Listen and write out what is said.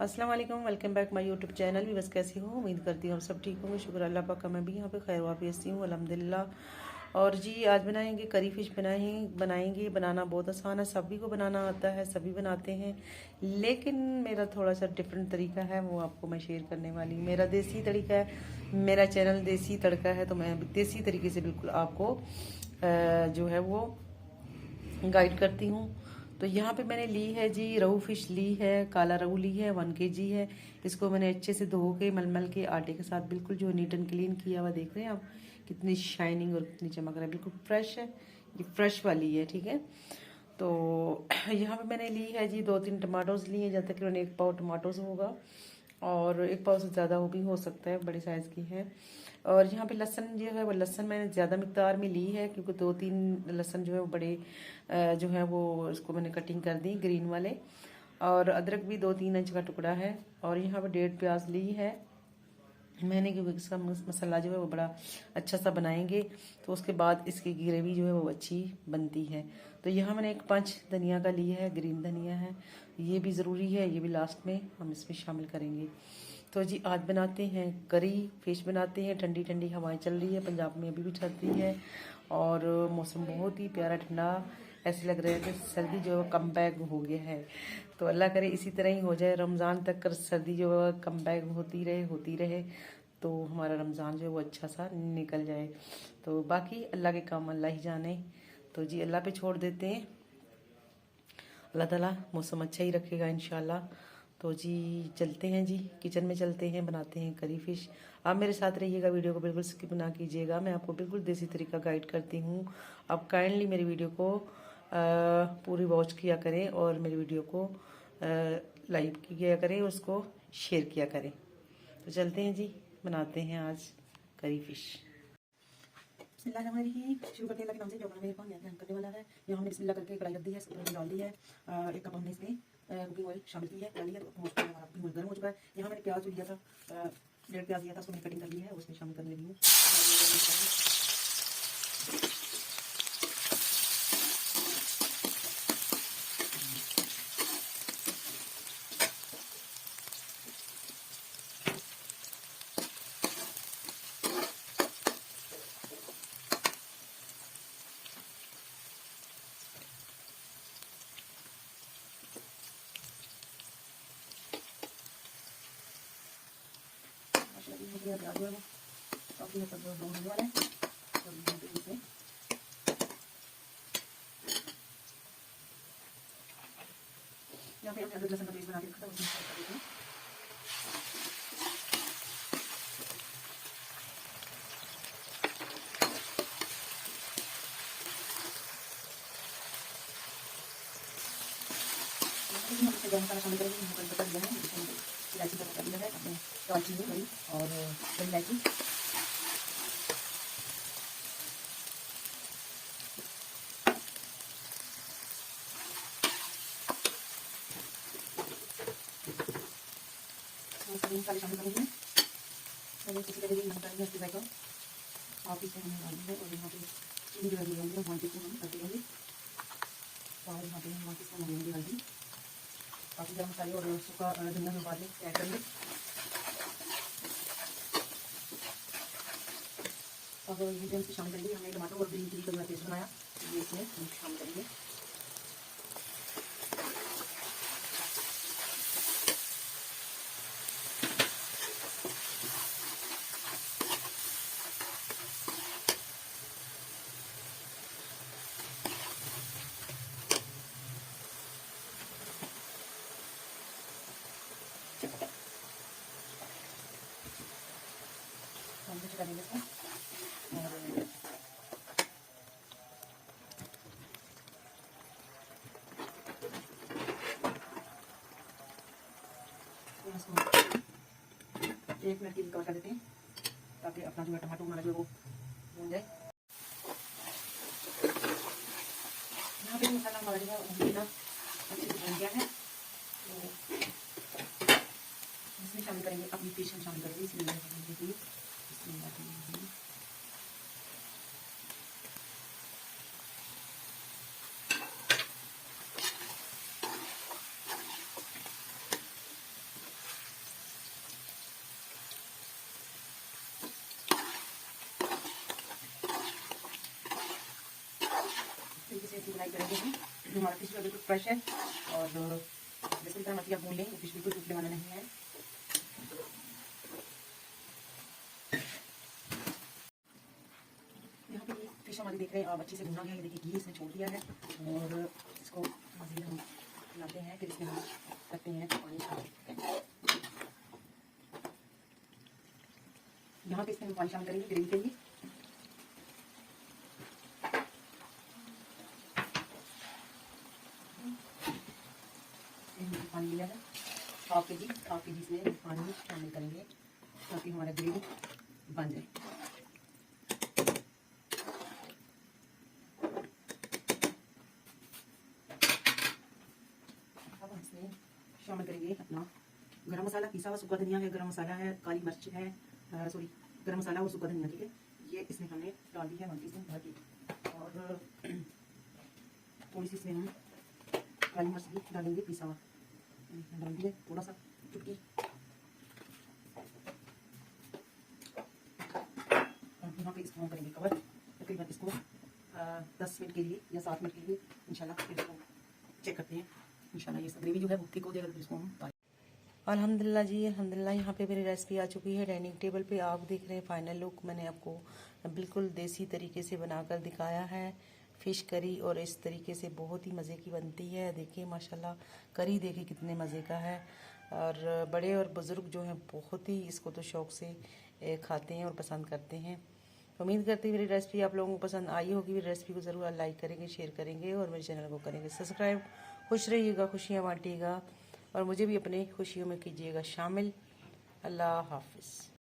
अस्सलाम वालेकुम, welcome back my YouTube channel. भी बस कैसी हो, उम्मीद करती हूँ आप सब ठीक होंगे। शुक्र अल्लाह पाक का, मैं भी यहाँ पे खैर वापसी हूँ अल्हम्दुलिल्लाह। और जी आज बनाएंगे करी फिश बनाएंगे। बनाना बहुत आसान है, सभी को बनाना आता है, सभी बनाते हैं, लेकिन मेरा थोड़ा सा डिफरेंट तरीका है, वो आपको मैं शेयर करने वाली हूँ। मेरा देसी तरीका है, मेरा चैनल देसी तड़का है, तो मैं देसी तरीके से बिल्कुल आपको जो है वो गाइड करती हूँ। तो यहाँ पे मैंने ली है जी रहू फिश ली है, काला रहू ली है, 1 kg है। इसको मैंने अच्छे से धो के मलमल के आटे के साथ बिल्कुल जो नीट एंड क्लीन किया हुआ, देख रहे हैं आप कितनी शाइनिंग और कितनी चमक रहा है, बिल्कुल फ्रेश है, ये फ्रेश वाली है, ठीक है। तो यहाँ पे मैंने ली है जी 2-3 टमाटोज लिए, जब तकरीबन 1 पाव टमाटोज होगा, और 1 पाव से ज़्यादा वो भी हो सकता है, बड़े साइज़ की है। और यहाँ पे लहसन जो है वो लहसन मैंने ज़्यादा मिकदार में ली है, क्योंकि 2-3 लहसन जो है वो बड़े जो है वो इसको मैंने कटिंग कर दी ग्रीन वाले। और अदरक भी 2-3 इंच का टुकड़ा है। और यहाँ पे 1.5 प्याज ली है मैंने, क्योंकि इसका मसाला जो है वो बड़ा अच्छा सा बनाएंगे, तो उसके बाद इसकी ग्रेवी जो है वो अच्छी बनती है। तो यहाँ मैंने 1 पंच धनिया का लिया है, ग्रीन धनिया है, ये भी ज़रूरी है, ये भी लास्ट में हम इसमें शामिल करेंगे। तो जी आज बनाते हैं करी फिश बनाते हैं। ठंडी ठंडी हवाएं चल रही है, पंजाब में अभी भी चलती है, और मौसम बहुत ही प्यारा ठंडा, ऐसे लग रहा है कि सर्दी जो है कम बैक हो गया है। तो अल्लाह करे इसी तरह ही हो जाए, रमज़ान तक कर सर्दी जो है कम बैक होती रहे, तो हमारा रमज़ान जो है वो अच्छा सा निकल जाए। तो बाकी अल्लाह के काम अल्लाह ही जाने, तो जी अल्लाह पे छोड़ देते हैं। अल्लाह ताला मौसम अच्छा ही रखेगा इंशाल्लाह। तो जी चलते हैं जी, किचन में चलते हैं, बनाते हैं करी फिश। आप मेरे साथ रहिएगा, वीडियो को बिल्कुल स्किप ना कीजिएगा, मैं आपको बिल्कुल देसी तरीका गाइड करती हूँ। आप काइंडली मेरी वीडियो को पूरी वॉच किया करें, और मेरी वीडियो को लाइक किया करें, उसको शेयर किया करें। तो चलते हैं जी, बनाते हैं आज करी फिश। बिस्मिल्लाहिर्रहमानिर्रहीम, शुरू करते हैं अल्लाह के नाम से जो हमारा मेरे पास करने वाला है। यहाँ हमने बिस्मिल्लाह करके कढ़ाई रख दी है, इसके ऊपर डाल दी है 1 कप हमने इसमें कुकिंग ऑयल शामिल की है, डाली है, तो मोस्ट हमारा कुकिंग ऑयल गर्म हो चुका है। यहाँ मैंने प्याज जो लिया था 1.5 प्याज लिया था, उसको मैंने कटिंग कर ली है, उसमें शामिल करने लगी हूँ। प्याज जो है वो काफ़ी हद तक ब्राउन होने वाला है, और इसमें यहाँ पे हमने अदरक लहसुन का पेस्ट बना के रखा था, उसमें कर देते हैं। हम इसमें गरम मसाला शामिल करेंगे, यहाँ पर बटर दिया है, इलायची का बटर दिया है, अपने दालचीनी बड़ी और बड़ी इलायची, सभी मसाले शामिल करेंगे। मैंने किसी तरह की मसाले में जाएगा आप इसे हमें डाल देंगे, और यहाँ पे चीनी जो लगी होंगी 1 टीस्पून हम कर देंगे, और यहाँ पे हम 1 टीस्पून लगेंगे हल्दी, काफ़ी गर्म मसाले और सूखा धनिया में बाद में ऐड करेंगे। अब ये इसमें शामिल करेंगे, हमने टमाटर और ग्रीन चिली का पेस्ट बनाया, ये इसमें शामिल करेंगे। हम कुछ करेंगे इसको, और इसको 1 मिनट के लिए कवर कर देते हैं, ताकि अपना जो है टमाटर हमारा जो है वो भून जाए। यहाँ पे मसाला हमारा जो है ना अच्छे से भून गया है, तो इसमें शामिल करेंगे अपनी फिश में शामिल करेंगे, इसलिए इसकी बुनाई करेंगे हम। हमारा फिश अभी तो फ्रेश है और जैसे तरह मछली आप भून लें, फिश बिल्कुल टूटने वाला नहीं है। यहाँ पे फिश हमारी देख रहे हैं आप अच्छे से भुना है। ये देखिए घी इसने छोड़ दिया है और इसको मज़ीद हम लाते हैं। फिर इसमें हम करते हैं पानी शामिल। यहाँ पे इसमें हम पानी शामिल करेंगे ग्रेवी के लिए। पानी लिया है हाफ के जी इसमें पानी शामिल करेंगे ताकि हमारा ग्रेवी बन जाए। अब इसमें शामिल करेंगे अपना गरम मसाला, पिसा हुआ सूखा धनिया है, गरम मसाला है, काली मिर्च है, सॉरी गरम मसाला और सूखा धनिया, ठीक है। ये इसमें हमने डाल दी है 1 टीस्पून भर के। और थोड़ी सी इसमें हम काली मिर्च भी डालेंगे पिसा हुआ, डाल दिए थोड़ा सा चुटकी। यहाँ पे इसको हम करेंगे कवर तकरीबन इसको 10 मिनट के लिए या 7 मिनट के लिए इंशाल्लाह। फिर इसको चेक करते हैं इंशाल्लाह। ये सब ग्रेवी जो है वो थिक हो जाएगा, फिर इसको हम अल्हम्दुलिल्लाह जी अल्हम्दुलिल्लाह। यहाँ पे मेरी रेसिपी आ चुकी है डाइनिंग टेबल पे। आप देख रहे हैं फाइनल लुक। मैंने आपको बिल्कुल देसी तरीके से बनाकर दिखाया है फ़िश करी, और इस तरीके से बहुत ही मज़े की बनती है। देखिए माशाल्लाह करी देखिए कितने मज़े का है। और बड़े और बुज़ुर्ग जो हैं बहुत ही इसको तो शौक़ से खाते हैं और पसंद करते हैं। उम्मीद करती हूँ मेरी रेसिपी आप लोगों को पसंद आई होगी। मेरी रेसिपी को ज़रूर लाइक करेंगे, शेयर करेंगे और मेरे चैनल को करेंगे सब्सक्राइब। खुश रहिएगा, खुशियाँ बांटिएगा और मुझे भी अपनी खुशियों में कीजिएगा शामिल। अल्लाह हाफ़िज़।